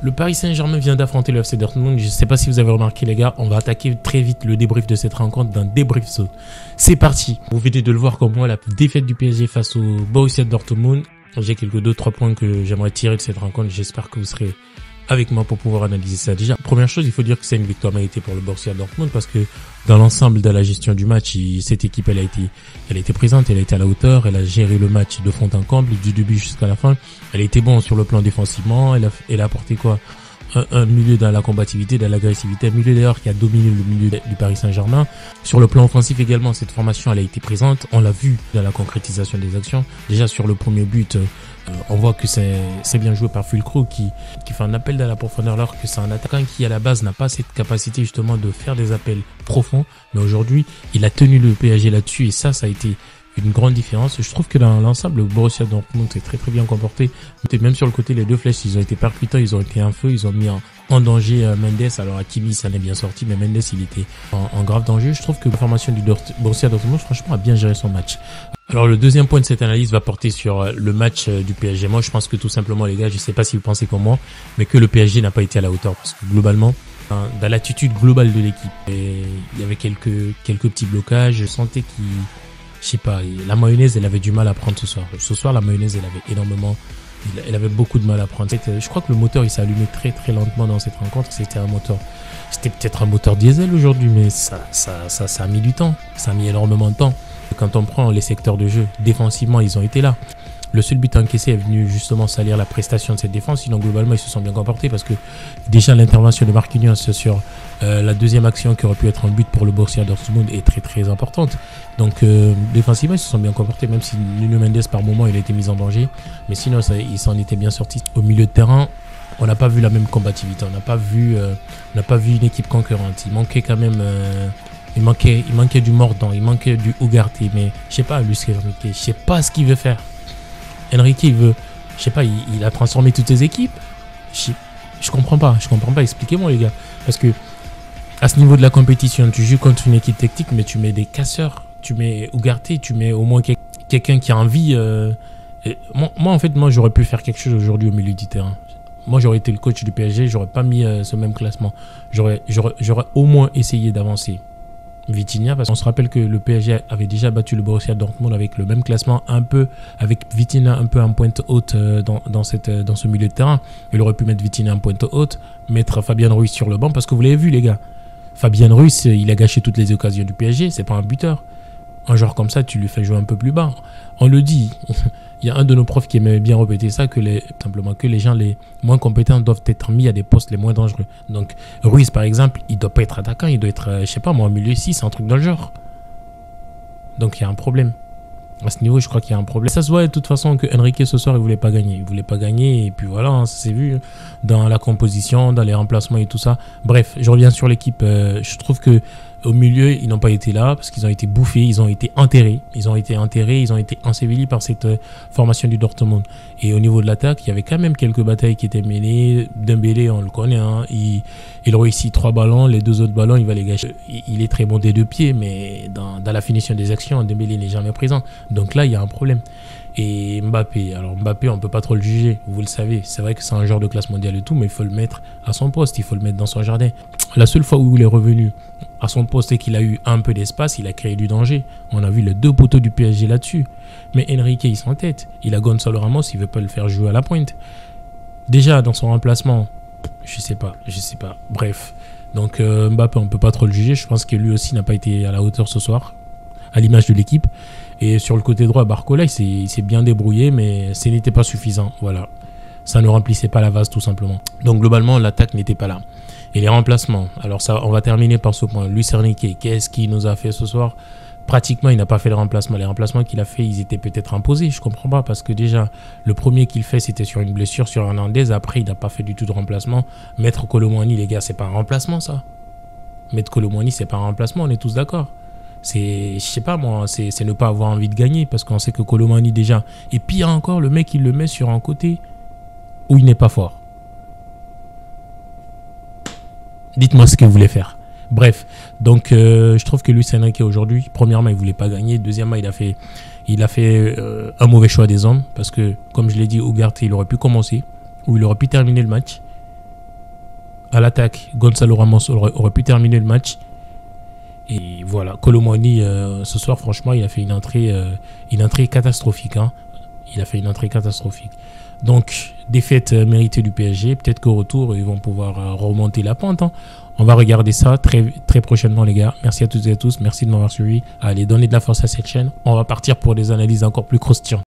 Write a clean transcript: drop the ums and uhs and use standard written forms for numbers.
Le Paris Saint-Germain vient d'affronter le FC Dortmund. Je ne sais pas si vous avez remarqué les gars, on va attaquer très vite le débrief de cette rencontre d'un débrief zone. C'est parti. Vous venez de le voir comme moi, la défaite du PSG face au Borussia Dortmund. J'ai quelques 2-3 points que j'aimerais tirer de cette rencontre. J'espère que vous serez avec moi pour pouvoir analyser ça. Déjà, première chose, il faut dire que c'est une victoire méritée pour le Borussia Dortmund parce que dans l'ensemble de la gestion du match, cette équipe, elle a été présente, elle a été à la hauteur, elle a géré le match de fond en comble, du début jusqu'à la fin. Elle a été bonne sur le plan défensivement, elle a apporté quoi? Un milieu dans la combativité, dans l'agressivité, un milieu d'ailleurs qui a dominé le milieu du Paris Saint-Germain. Sur le plan offensif également, cette formation, elle a été présente. On l'a vu dans la concrétisation des actions. Déjà sur le premier but, on voit que c'est bien joué par Füllkrug qui fait un appel dans la profondeur alors que c'est un attaquant qui à la base n'a pas cette capacité justement de faire des appels profonds. Mais aujourd'hui, il a tenu le PSG là-dessus et ça a été une grande différence. Je trouve que dans l'ensemble, le Borussia Dortmund s'est très bien comporté. Et même sur le côté, les deux flèches, ils ont été percutants, ils ont été un feu, ils ont mis en danger Mendes. Alors Hakimi, ça n'est bien sorti, mais Mendes, il était en grave danger. Je trouve que la formation du Borussia Dortmund, franchement, a bien géré son match. Alors le deuxième point de cette analyse va porter sur le match du PSG. Moi, je pense que tout simplement, les gars, je sais pas si vous pensez comme moi, mais que le PSG n'a pas été à la hauteur parce que globalement, dans l'attitude globale de l'équipe, il y avait quelques petits blocages. Je sentais je sais pas, la mayonnaise, elle avait du mal à prendre ce soir. Ce soir, la mayonnaise, elle avait beaucoup de mal à prendre. Je crois que le moteur, il s'est allumé très lentement dans cette rencontre. C'était peut-être un moteur diesel aujourd'hui, mais ça a mis du temps. Ça a mis énormément de temps. Quand on prend les secteurs de jeu, défensivement, ils ont été là. Le seul but encaissé est venu justement salir la prestation de cette défense. Sinon, globalement, ils se sont bien comportés parce que déjà l'intervention de Marquinhos sur la deuxième action qui aurait pu être un but pour le Borussia Dortmund est très importante. Donc, défensivement, ils se sont bien comportés, même si Nuno Mendes, par moment, il a été mis en danger. Mais sinon, il s'en était bien sorti. Au milieu de terrain, on n'a pas vu la même combativité. On n'a pas vu une équipe concurrente. Il manquait quand même... Il manquait du mordant, il manquait du Ugarte. Mais je sais pas, Luis Enrique, je sais pas ce qu'il veut faire. Enrique, il a transformé toutes ses équipes. Je comprends pas, expliquez-moi les gars. Parce que à ce niveau de la compétition, tu joues contre une équipe technique, mais tu mets des casseurs, tu mets Ugarte, tu mets au moins quelqu'un qui a envie. Moi, j'aurais pu faire quelque chose aujourd'hui au milieu du terrain. Moi, j'aurais été le coach du PSG, j'aurais pas mis ce même classement. J'aurais au moins essayé d'avancer Vitinha, parce qu'on se rappelle que le PSG avait déjà battu le Borussia Dortmund avec le même classement, un peu avec Vitinha un peu en pointe haute dans ce milieu de terrain. Il aurait pu mettre Vitinha en pointe haute, mettre Fabian Ruiz sur le banc, parce que vous l'avez vu les gars, Fabian Ruiz, il a gâché toutes les occasions du PSG, c'est pas un buteur. Un joueur comme ça, tu lui fais jouer un peu plus bas. On le dit, il y a un de nos profs qui aimait bien répéter ça, simplement que les gens les moins compétents doivent être mis à des postes les moins dangereux. Donc Ruiz par exemple, il doit pas être attaquant, il doit être, je sais pas moi, milieu 6, un truc dans le genre. Donc il y a un problème. À ce niveau, je crois qu'il y a un problème. Ça se voit de toute façon que Enrique ce soir, il voulait pas gagner. Il voulait pas gagner et puis voilà, hein, ça s'est vu dans la composition, dans les remplacements et tout ça. Bref, je reviens sur l'équipe. Je trouve que au milieu, ils n'ont pas été là parce qu'ils ont été bouffés, ils ont été enterrés. Ils ont été ensevelis par cette formation du Dortmund. Et au niveau de l'attaque, il y avait quand même quelques batailles qui étaient menées. Dembélé, on le connaît, hein, il réussit 3 ballons, les 2 autres ballons, il va les gâcher. Il est très bon des 2 pieds, mais dans la finition des actions, Dembélé n'est jamais présent. Donc là, il y a un problème. Et Mbappé, on peut pas trop le juger, vous le savez, c'est vrai que c'est un joueur de classe mondiale et tout, mais il faut le mettre à son poste, il faut le mettre dans son jardin. La seule fois où il est revenu à son poste et qu'il a eu un peu d'espace, il a créé du danger. On a vu les 2 poteaux du PSG là-dessus. Mais Enrique, il s'entête, il a Gonzalo Ramos, il veut pas le faire jouer à la pointe. Déjà, dans son remplacement, je sais pas. Bref, donc Mbappé, on peut pas trop le juger, je pense que lui aussi n'a pas été à la hauteur ce soir, à l'image de l'équipe. Et sur le côté droit, Barcola, il s'est bien débrouillé, mais ce n'était pas suffisant. Voilà. Ça ne remplissait pas la vase, tout simplement. Donc, globalement, l'attaque n'était pas là. Et les remplacements. Alors, ça, on va terminer par ce point. Luis Enrique, qu'est-ce qu'il nous a fait ce soir? Pratiquement, il n'a pas fait les remplacements. Les remplacements qu'il a fait, ils étaient peut-être imposés. Je comprends pas, parce que déjà, le premier qu'il fait, c'était sur une blessure sur Hernandez. Après, il n'a pas fait du tout de remplacement. Mettre Kolo Muani, les gars, c'est pas un remplacement, ça. Mettre Kolo Muani, c'est pas un remplacement, on est tous d'accord. Je sais pas moi, c'est ne pas avoir envie de gagner parce qu'on sait que Kolo Muani déjà. Et pire encore, le mec il le met sur un côté où il n'est pas fort. Dites-moi ce que vous voulez faire. Bref, donc je trouve que Luis Enrique aujourd'hui, premièrement il voulait pas gagner, deuxièmement il a fait un mauvais choix des hommes parce que comme je l'ai dit, Ugarte il aurait pu commencer ou il aurait pu terminer le match. À l'attaque, Gonzalo Ramos aurait pu terminer le match. Et voilà, Kolo Muani, ce soir, franchement, il a fait une entrée catastrophique. Hein. Il a fait une entrée catastrophique. Donc, défaite méritée du PSG. Peut-être qu'au retour, ils vont pouvoir remonter la pente. Hein. On va regarder ça très, très prochainement, les gars. Merci à toutes et à tous. Merci de m'avoir suivi. Allez, donnez de la force à cette chaîne. On va partir pour des analyses encore plus croustillantes.